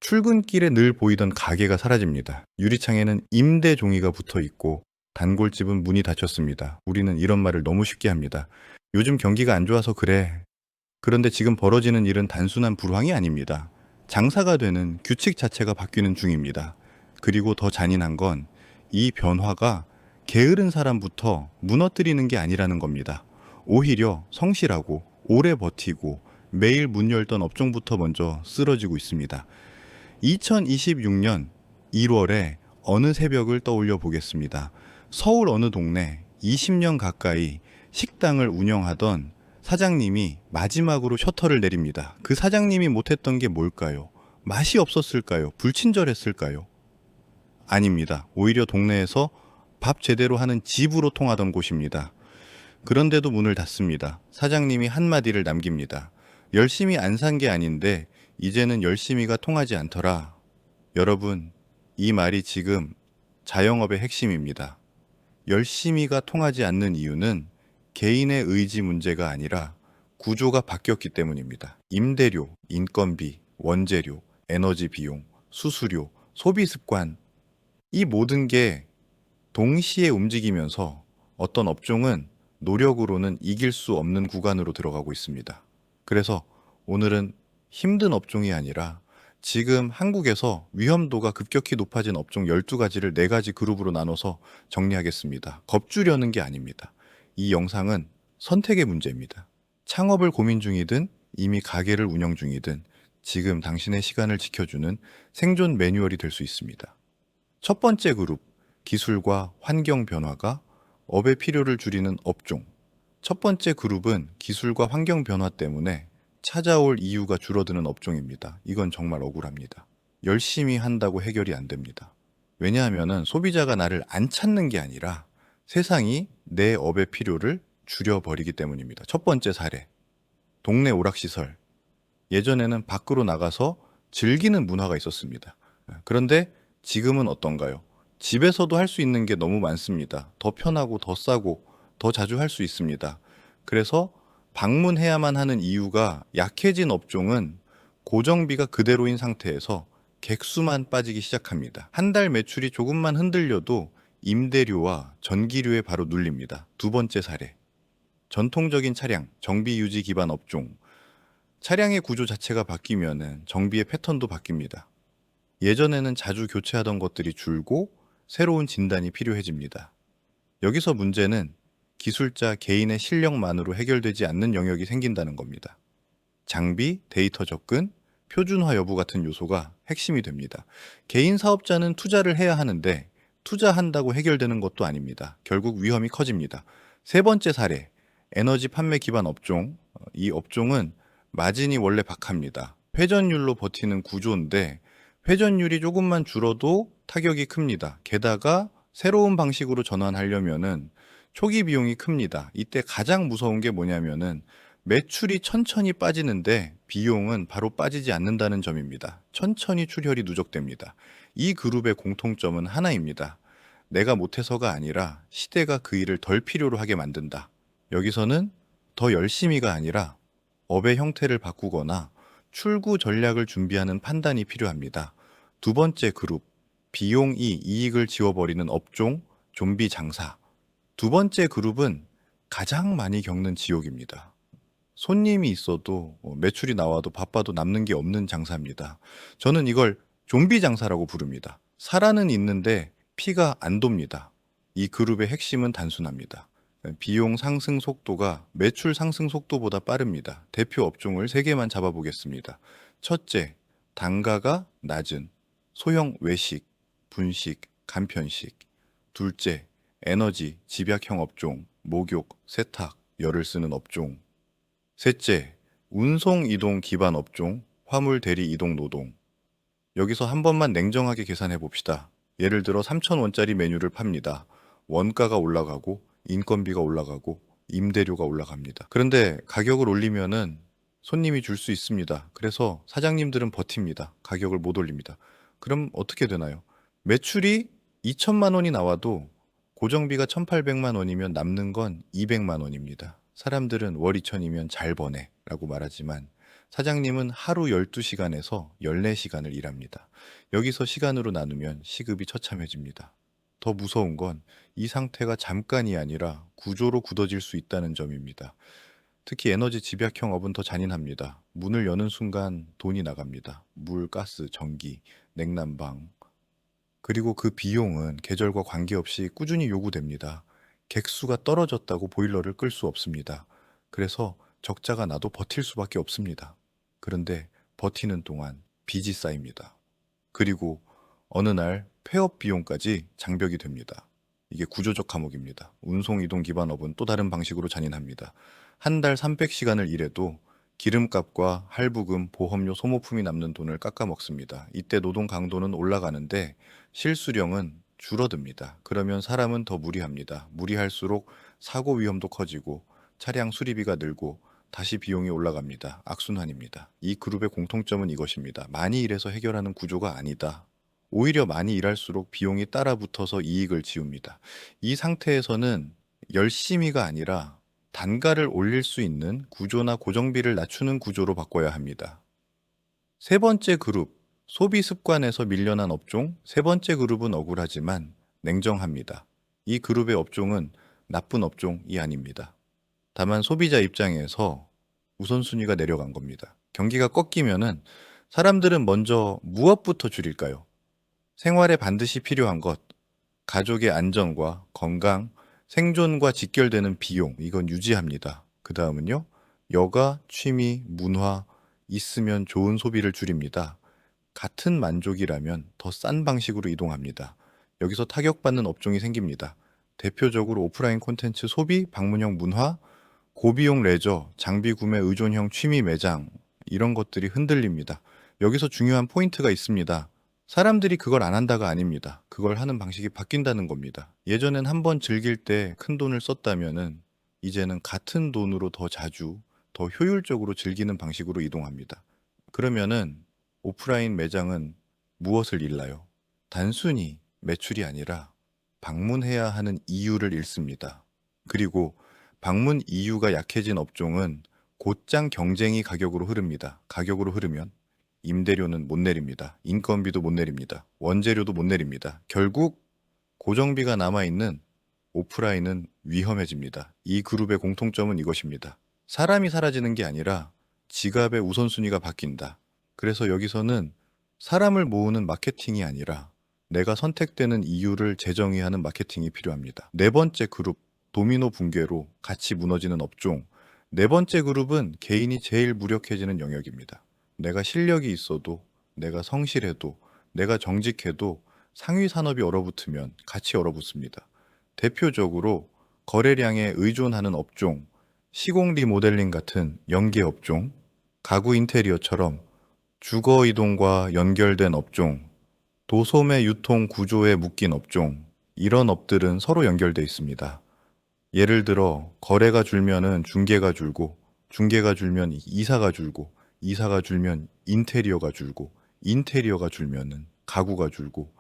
출근길에 늘 보이던 가게가 사라집니다. 유리창에는 임대 종이가 붙어 있고 단골집은 문이 닫혔습니다. 우리는 이런 말을 너무 쉽게 합니다. 요즘 경기가 안 좋아서 그래. 그런데 지금 벌어지는 일은 단순한 불황이 아닙니다. 장사가 되는 규칙 자체가 바뀌는 중입니다. 그리고 더 잔인한 건 이 변화가 게으른 사람부터 무너뜨리는 게 아니라는 겁니다. 오히려 성실하고 오래 버티고 매일 문 열던 업종부터 먼저 쓰러지고 있습니다. 2026년 1월에 어느 새벽을 떠올려 보겠습니다. 서울 어느 동네 20년 가까이 식당을 운영하던 사장님이 마지막으로 셔터를 내립니다. 그 사장님이 못했던 게 뭘까요? 맛이 없었을까요? 불친절했을까요? 아닙니다. 오히려 동네에서 밥 제대로 하는 집으로 통하던 곳입니다. 그런데도 문을 닫습니다. 사장님이 한마디를 남깁니다. 열심히 안 산 게 아닌데 이제는 열심히가 통하지 않더라. 여러분, 이 말이 지금 자영업의 핵심입니다. 열심히가 통하지 않는 이유는 개인의 의지 문제가 아니라 구조가 바뀌었기 때문입니다. 임대료, 인건비, 원재료, 에너지 비용, 수수료, 소비 습관, 이 모든 게 동시에 움직이면서 어떤 업종은 노력으로는 이길 수 없는 구간으로 들어가고 있습니다. 그래서 오늘은 힘든 업종이 아니라 지금 한국에서 위험도가 급격히 높아진 업종 12가지를 4가지 그룹으로 나눠서 정리하겠습니다. 겁주려는 게 아닙니다. 이 영상은 선택의 문제입니다. 창업을 고민 중이든 이미 가게를 운영 중이든 지금 당신의 시간을 지켜주는 생존 매뉴얼이 될 수 있습니다. 첫 번째 그룹, 기술과 환경 변화가 업의 필요를 줄이는 업종. 첫 번째 그룹은 기술과 환경 변화 때문에 찾아올 이유가 줄어드는 업종입니다. 이건 정말 억울합니다. 열심히 한다고 해결이 안 됩니다. 왜냐하면 소비자가 나를 안 찾는 게 아니라 세상이 내 업의 필요를 줄여버리기 때문입니다. 첫 번째 사례, 동네 오락시설. 예전에는 밖으로 나가서 즐기는 문화가 있었습니다. 그런데 지금은 어떤가요? 집에서도 할 수 있는 게 너무 많습니다. 더 편하고 더 싸고 더 자주 할 수 있습니다. 그래서 방문해야만 하는 이유가 약해진 업종은 고정비가 그대로인 상태에서 객수만 빠지기 시작합니다. 한 달 매출이 조금만 흔들려도 임대료와 전기료에 바로 눌립니다. 두 번째 사례. 전통적인 차량, 정비 유지 기반 업종. 차량의 구조 자체가 바뀌면은 정비의 패턴도 바뀝니다. 예전에는 자주 교체하던 것들이 줄고 새로운 진단이 필요해집니다. 여기서 문제는 기술자 개인의 실력만으로 해결되지 않는 영역이 생긴다는 겁니다. 장비, 데이터 접근, 표준화 여부 같은 요소가 핵심이 됩니다. 개인 사업자는 투자를 해야 하는데 투자한다고 해결되는 것도 아닙니다. 결국 위험이 커집니다. 세 번째 사례, 에너지 판매 기반 업종. 이 업종은 마진이 원래 박합니다. 회전율로 버티는 구조인데 회전율이 조금만 줄어도 타격이 큽니다. 게다가 새로운 방식으로 전환하려면은 초기 비용이 큽니다. 이때 가장 무서운 게 뭐냐면은 매출이 천천히 빠지는데 비용은 바로 빠지지 않는다는 점입니다. 천천히 출혈이 누적됩니다. 이 그룹의 공통점은 하나입니다. 내가 못해서가 아니라 시대가 그 일을 덜 필요로 하게 만든다. 여기서는 더 열심히가 아니라 업의 형태를 바꾸거나 출구 전략을 준비하는 판단이 필요합니다. 두 번째 그룹, 비용이 이익을 지워버리는 업종, 좀비 장사. 두 번째 그룹은 가장 많이 겪는 지옥입니다. 손님이 있어도 매출이 나와도 바빠도 남는 게 없는 장사입니다. 저는 이걸 좀비 장사라고 부릅니다. 살아는 있는데 피가 안 돕니다. 이 그룹의 핵심은 단순합니다. 비용 상승 속도가 매출 상승 속도보다 빠릅니다. 대표 업종을 3개만 잡아보겠습니다. 첫째, 단가가 낮은 소형 외식, 분식, 간편식. 둘째, 에너지, 집약형 업종, 목욕, 세탁, 열을 쓰는 업종. 셋째, 운송 이동 기반 업종, 화물 대리 이동 노동. 여기서 한 번만 냉정하게 계산해 봅시다. 예를 들어 3,000원짜리 메뉴를 팝니다. 원가가 올라가고 인건비가 올라가고 임대료가 올라갑니다. 그런데 가격을 올리면은 손님이 줄 수 있습니다. 그래서 사장님들은 버팁니다. 가격을 못 올립니다. 그럼 어떻게 되나요? 매출이 2천만 원이 나와도 고정비가 1,800만 원이면 남는 건 200만 원입니다. 사람들은 월 2천이면 잘 버네 라고 말하지만 사장님은 하루 12시간에서 14시간을 일합니다. 여기서 시간으로 나누면 시급이 처참해집니다. 더 무서운 건 이 상태가 잠깐이 아니라 구조로 굳어질 수 있다는 점입니다. 특히 에너지 집약형 업은 더 잔인합니다. 문을 여는 순간 돈이 나갑니다. 물, 가스, 전기, 냉난방. 그리고 그 비용은 계절과 관계없이 꾸준히 요구됩니다. 객수가 떨어졌다고 보일러를 끌 수 없습니다. 그래서 적자가 나도 버틸 수밖에 없습니다. 그런데 버티는 동안 빚이 쌓입니다. 그리고 어느 날 폐업 비용까지 장벽이 됩니다. 이게 구조적 감옥입니다. 운송 이동 기반 업은 또 다른 방식으로 잔인합니다. 한 달 300시간을 일해도 기름값과 할부금, 보험료, 소모품이 남는 돈을 깎아먹습니다. 이때 노동 강도는 올라가는데 실수령은 줄어듭니다. 그러면 사람은 더 무리합니다. 무리할수록 사고 위험도 커지고 차량 수리비가 늘고 다시 비용이 올라갑니다. 악순환입니다. 이 그룹의 공통점은 이것입니다. 많이 일해서 해결하는 구조가 아니다. 오히려 많이 일할수록 비용이 따라붙어서 이익을 지웁니다. 이 상태에서는 열심히가 아니라 단가를 올릴 수 있는 구조나 고정비를 낮추는 구조로 바꿔야 합니다. 세 번째 그룹, 소비 습관에서 밀려난 업종. 세 번째 그룹은 억울하지만 냉정합니다. 이 그룹의 업종은 나쁜 업종이 아닙니다. 다만 소비자 입장에서 우선순위가 내려간 겁니다. 경기가 꺾이면은 사람들은 먼저 무엇부터 줄일까요? 생활에 반드시 필요한 것, 가족의 안전과 건강, 생존과 직결되는 비용, 이건 유지합니다. 그 다음은요, 여가, 취미, 문화, 있으면 좋은 소비를 줄입니다. 같은 만족이라면 더 싼 방식으로 이동합니다. 여기서 타격받는 업종이 생깁니다. 대표적으로 오프라인 콘텐츠 소비, 방문형 문화, 고비용 레저, 장비 구매 의존형 취미 매장, 이런 것들이 흔들립니다. 여기서 중요한 포인트가 있습니다. 사람들이 그걸 안 한다가 아닙니다. 그걸 하는 방식이 바뀐다는 겁니다. 예전엔 한번 즐길 때 큰 돈을 썼다면은 이제는 같은 돈으로 더 자주, 더 효율적으로 즐기는 방식으로 이동합니다. 그러면은 오프라인 매장은 무엇을 잃나요? 단순히 매출이 아니라 방문해야 하는 이유를 잃습니다. 그리고 방문 이유가 약해진 업종은 곧장 경쟁이 가격으로 흐릅니다. 가격으로 흐르면 임대료는 못 내립니다. 인건비도 못 내립니다. 원재료도 못 내립니다. 결국 고정비가 남아있는 오프라인은 위험해집니다. 이 그룹의 공통점은 이것입니다. 사람이 사라지는 게 아니라 지갑의 우선순위가 바뀐다. 그래서 여기서는 사람을 모으는 마케팅이 아니라 내가 선택되는 이유를 재정의하는 마케팅이 필요합니다. 네 번째 그룹, 도미노 붕괴로 같이 무너지는 업종. 네 번째 그룹은 개인이 제일 무력해지는 영역입니다. 내가 실력이 있어도, 내가 성실해도, 내가 정직해도 상위 산업이 얼어붙으면 같이 얼어붙습니다. 대표적으로 거래량에 의존하는 업종, 시공 리모델링 같은 연계 업종, 가구 인테리어처럼 주거 이동과 연결된 업종, 도소매 유통 구조에 묶인 업종, 이런 업들은 서로 연결돼 있습니다. 예를 들어 거래가 줄면은 중개가 줄고, 중개가 줄면 이사가 줄고, 이사가 줄면 인테리어가 줄고, 인테리어가 줄면은 가구가 줄고,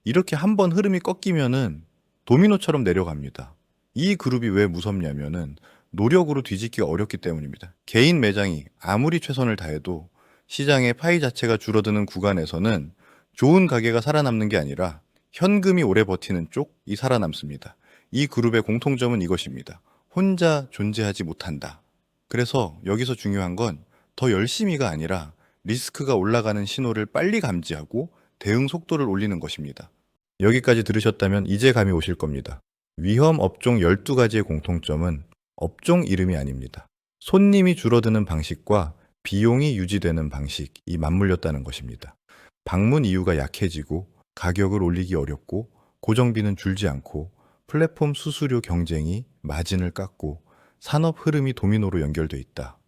이렇게 한번 흐름이 꺾이면은 도미노처럼 내려갑니다. 이 그룹이 왜 무섭냐면은 노력으로 뒤집기 어렵기 때문입니다. 개인 매장이 아무리 최선을 다해도 시장의 파이 자체가 줄어드는 구간에서는 좋은 가게가 살아남는 게 아니라 현금이 오래 버티는 쪽이 살아남습니다. 이 그룹의 공통점은 이것입니다. 혼자 존재하지 못한다. 그래서 여기서 중요한 건 더 열심히가 아니라 리스크가 올라가는 신호를 빨리 감지하고 대응 속도를 올리는 것입니다. 여기까지 들으셨다면 이제 감이 오실 겁니다. 위험 업종 12가지의 공통점은 업종 이름이 아닙니다. 손님이 줄어드는 방식과 비용이 유지되는 방식이 맞물렸다는 것입니다. 방문 이유가 약해지고 가격을 올리기 어렵고 고정비는 줄지 않고 플랫폼 수수료 경쟁이 마진을 깎고 산업 흐름이 도미노로 연결돼 있다.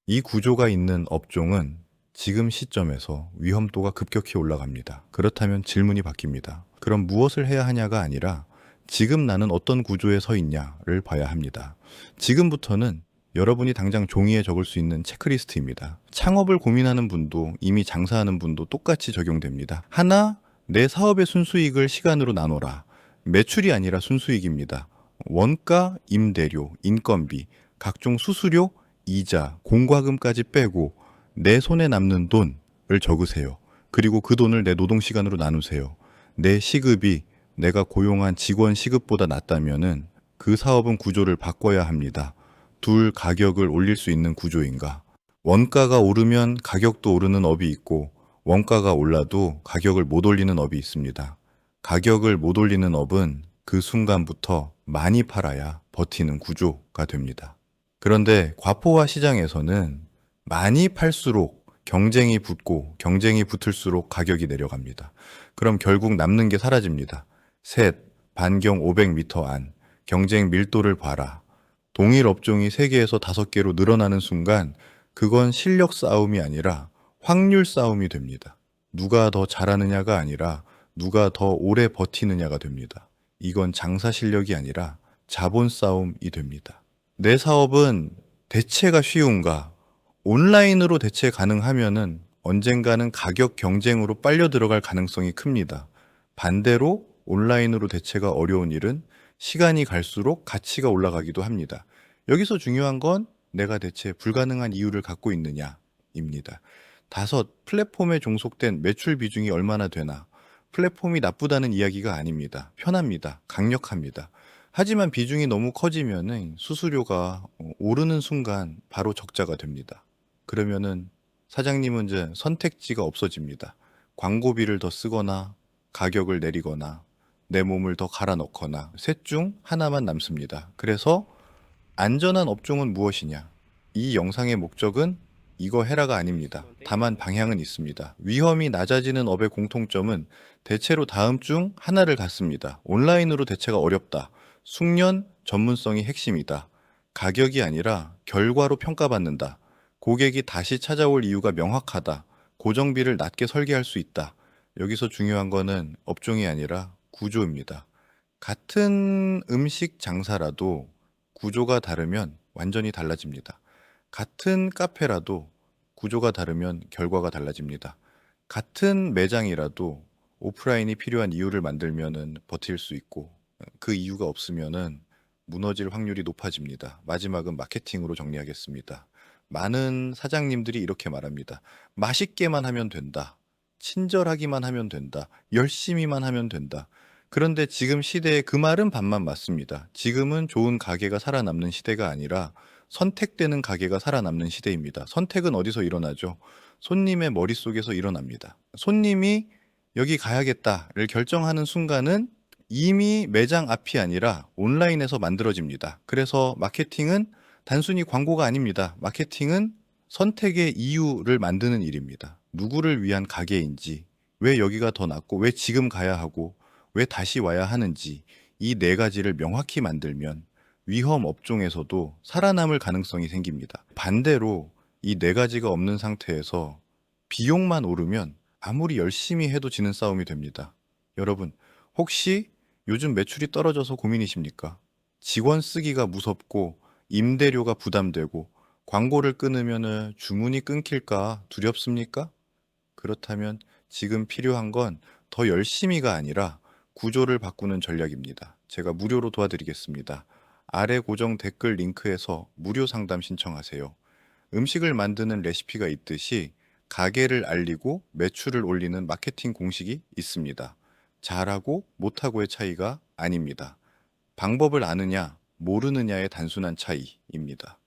이 구조가 있는 업종은 지금 시점에서 위험도가 급격히 올라갑니다. 그렇다면 질문이 바뀝니다. 그럼 무엇을 해야 하냐가 아니라 지금 나는 어떤 구조에 서 있냐를 봐야 합니다. 지금부터는 여러분이 당장 종이에 적을 수 있는 체크리스트입니다. 창업을 고민하는 분도 이미 장사하는 분도 똑같이 적용됩니다. 하나, 내 사업의 순수익을 시간으로 나눠라. 매출이 아니라 순수익입니다. 원가, 임대료, 인건비, 각종 수수료, 이자, 공과금까지 빼고 내 손에 남는 돈을 적으세요. 그리고 그 돈을 내 노동시간으로 나누세요. 내 시급이 내가 고용한 직원 시급보다 낮다면은 그 사업은 구조를 바꿔야 합니다. 둘 가격을 올릴 수 있는 구조인가? 원가가 오르면 가격도 오르는 업이 있고 원가가 올라도 가격을 못 올리는 업이 있습니다. 가격을 못 올리는 업은 그 순간부터 많이 팔아야 버티는 구조가 됩니다. 그런데 과포화 시장에서는 많이 팔수록 경쟁이 붙고 경쟁이 붙을수록 가격이 내려갑니다. 그럼 결국 남는 게 사라집니다. 셋, 반경 500m 안, 경쟁 밀도를 봐라. 동일 업종이 3개에서 5개로 늘어나는 순간 그건 실력 싸움이 아니라 확률 싸움이 됩니다. 누가 더 잘하느냐가 아니라 누가 더 오래 버티느냐가 됩니다. 이건 장사 실력이 아니라 자본 싸움이 됩니다. 내 사업은 대체가 쉬운가? 온라인으로 대체 가능하면은 언젠가는 가격 경쟁으로 빨려 들어갈 가능성이 큽니다. 반대로 온라인으로 대체가 어려운 일은 시간이 갈수록 가치가 올라가기도 합니다. 여기서 중요한 건 내가 대체 불가능한 이유를 갖고 있느냐입니다. 다섯, 플랫폼에 종속된 매출 비중이 얼마나 되나? 플랫폼이 나쁘다는 이야기가 아닙니다. 편합니다. 강력합니다. 하지만 비중이 너무 커지면은 수수료가 오르는 순간 바로 적자가 됩니다. 그러면은 사장님은 이제 선택지가 없어집니다. 광고비를 더 쓰거나 가격을 내리거나 내 몸을 더 갈아 넣거나 셋 중 하나만 남습니다. 그래서 안전한 업종은 무엇이냐? 이 영상의 목적은 이거 해라가 아닙니다. 다만 방향은 있습니다. 위험이 낮아지는 업의 공통점은 대체로 다음 중 하나를 갖습니다. 온라인으로 대체가 어렵다. 숙련, 전문성이 핵심이다. 가격이 아니라 결과로 평가받는다. 고객이 다시 찾아올 이유가 명확하다. 고정비를 낮게 설계할 수 있다. 여기서 중요한 거는 업종이 아니라 구조입니다. 같은 음식 장사라도 구조가 다르면 완전히 달라집니다. 같은 카페라도 구조가 다르면 결과가 달라집니다. 같은 매장이라도 오프라인이 필요한 이유를 만들면은 버틸 수 있고 그 이유가 없으면은 무너질 확률이 높아집니다. 마지막은 마케팅으로 정리하겠습니다. 많은 사장님들이 이렇게 말합니다. 맛있게만 하면 된다. 친절하기만 하면 된다. 열심히만 하면 된다. 그런데 지금 시대에 그 말은 반만 맞습니다. 지금은 좋은 가게가 살아남는 시대가 아니라 선택되는 가게가 살아남는 시대입니다. 선택은 어디서 일어나죠? 손님의 머릿속에서 일어납니다. 손님이 여기 가야겠다를 결정하는 순간은 이미 매장 앞이 아니라 온라인에서 만들어집니다. 그래서 마케팅은 단순히 광고가 아닙니다. 마케팅은 선택의 이유를 만드는 일입니다. 누구를 위한 가게인지, 왜 여기가 더 낫고, 왜 지금 가야 하고, 왜 다시 와야 하는지 이 네 가지를 명확히 만들면 위험 업종에서도 살아남을 가능성이 생깁니다. 반대로 이 네 가지가 없는 상태에서 비용만 오르면 아무리 열심히 해도 지는 싸움이 됩니다. 여러분, 혹시 요즘 매출이 떨어져서 고민이십니까? 직원 쓰기가 무섭고 임대료가 부담되고 광고를 끊으면 주문이 끊길까 두렵습니까? 그렇다면 지금 필요한 건 더 열심히가 아니라 구조를 바꾸는 전략입니다. 제가 무료로 도와드리겠습니다. 아래 고정 댓글 링크에서 무료 상담 신청하세요. 음식을 만드는 레시피가 있듯이 가게를 알리고 매출을 올리는 마케팅 공식이 있습니다. 잘하고 못하고의 차이가 아닙니다. 방법을 아느냐, 모르느냐의 단순한 차이입니다.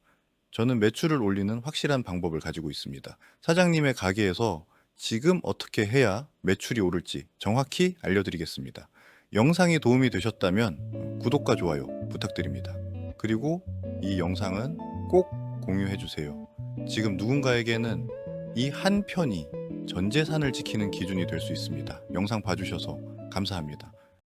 저는 매출을 올리는 확실한 방법을 가지고 있습니다. 사장님의 가게에서 지금 어떻게 해야 매출이 오를지 정확히 알려드리겠습니다. 영상이 도움이 되셨다면 구독과 좋아요 부탁드립니다. 그리고 이 영상은 꼭 공유해 주세요. 지금 누군가에게는 이 한 편이 전 재산을 지키는 기준이 될 수 있습니다. 영상 봐주셔서 감사합니다.